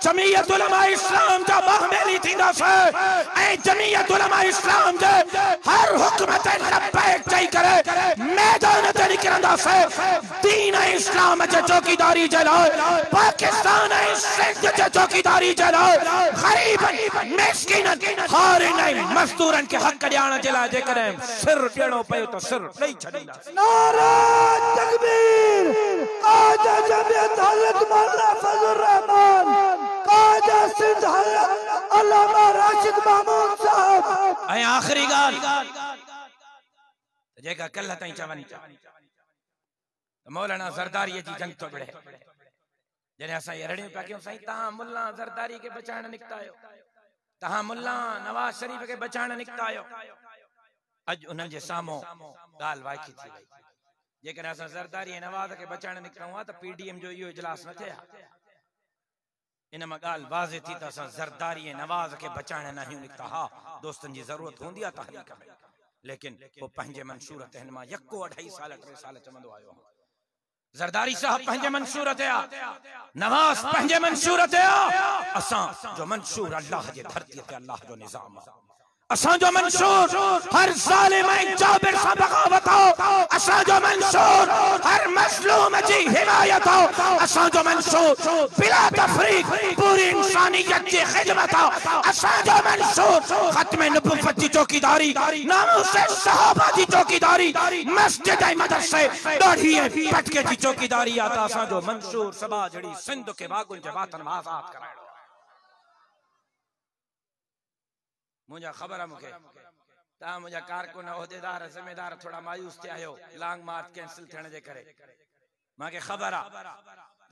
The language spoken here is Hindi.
जमीयत उलमा इस्लाम जा महमेली थींदा से ऐ जमीयत उलमा इस्लाम जे हर हुक्म ते लब्बैक चई करे मैदान ते निकरंदा से दीन इस्लाम जे चौकीदारी जे लाए पाकिस्तान ऐ सिंध जे चौकीदारी जे लाए गरीब मिस्किन हारे नहीं मजदूरन के हक ॾियण जे लाइ जेकॾहिं सिर ॾियणो पियो त सिर ॾेई छॾींदा। नारा तकबीर। काजा जमीयत हज़रत मौलाना फजल रहमान, काजा सिंध हज़रत अल्लामा राशिद महमूद साहब। ऐं आखिरी ॻाल्हि जेका कल्ह ताईं चवनि था मौलाना ज़रदारी जी जंग तो विढ़े जॾहिं असां रड़ियूं पिया कयूं साईं तव्हां मुल्ला ज़रदारी के बचाइण निकिता आहियो, तव्हां मुल्ला नवाज शरीफ के बचाइण निकिता आहियो। अॼु उन्हनि जे साम्हूं ॻाल्हि वाइकी थी वई। जेकॾहिं असां ज़रदारी ऐं नवाज के बचाइण निकिता हुआ त पीडीएम जो इहो इजलास न थिया। इन मां ॻाल्हि वाज़े थी त असां ज़रदारी ऐं नवाज के बचाइण न आहियूं निकिता। हा दोस्तनि जी ज़रूरत हूंदी आहे तहरीक में, लेकिन वो पंहिंजे मंशूर ते हिन मां यको 2.5 साल 3 साल चवंदो आयो। ज़रदारी साहब पंहिंजे मंशूर ते नवाज पंहिंजे मंशूर ते असां जो मंशूर अल्लाह जे धरती ते अल्लाह जो निज़ाम असां जो मंशूर हर ज़ालिम ऐं जाबिर सां बगावत असां जो मंशूर हर मज़लूम जी हिमायत असां जो मंशूर बिला तफरीक पूरी इंसानियत जी खिदमत असां जो मंशूर खत्म नबुव्वत जी चौकीदारी नामूस सहाबा जी चौकीदारी मस्जिद ऐं मदरसे दाढ़ी ऐं पटके जी चौकीदारी आता असां जो मंशूर सभा जड़ी सिंध के बागुल जे वातन में आज़ाद कराइणो। मुझे खबर है मुखे ता मुझे कारकुन ओहदेदार जिम्मेदार थोड़ा मायूस थे आयो लॉन्ग मार्च कैंसिल थियण जे करे मांखे खबर है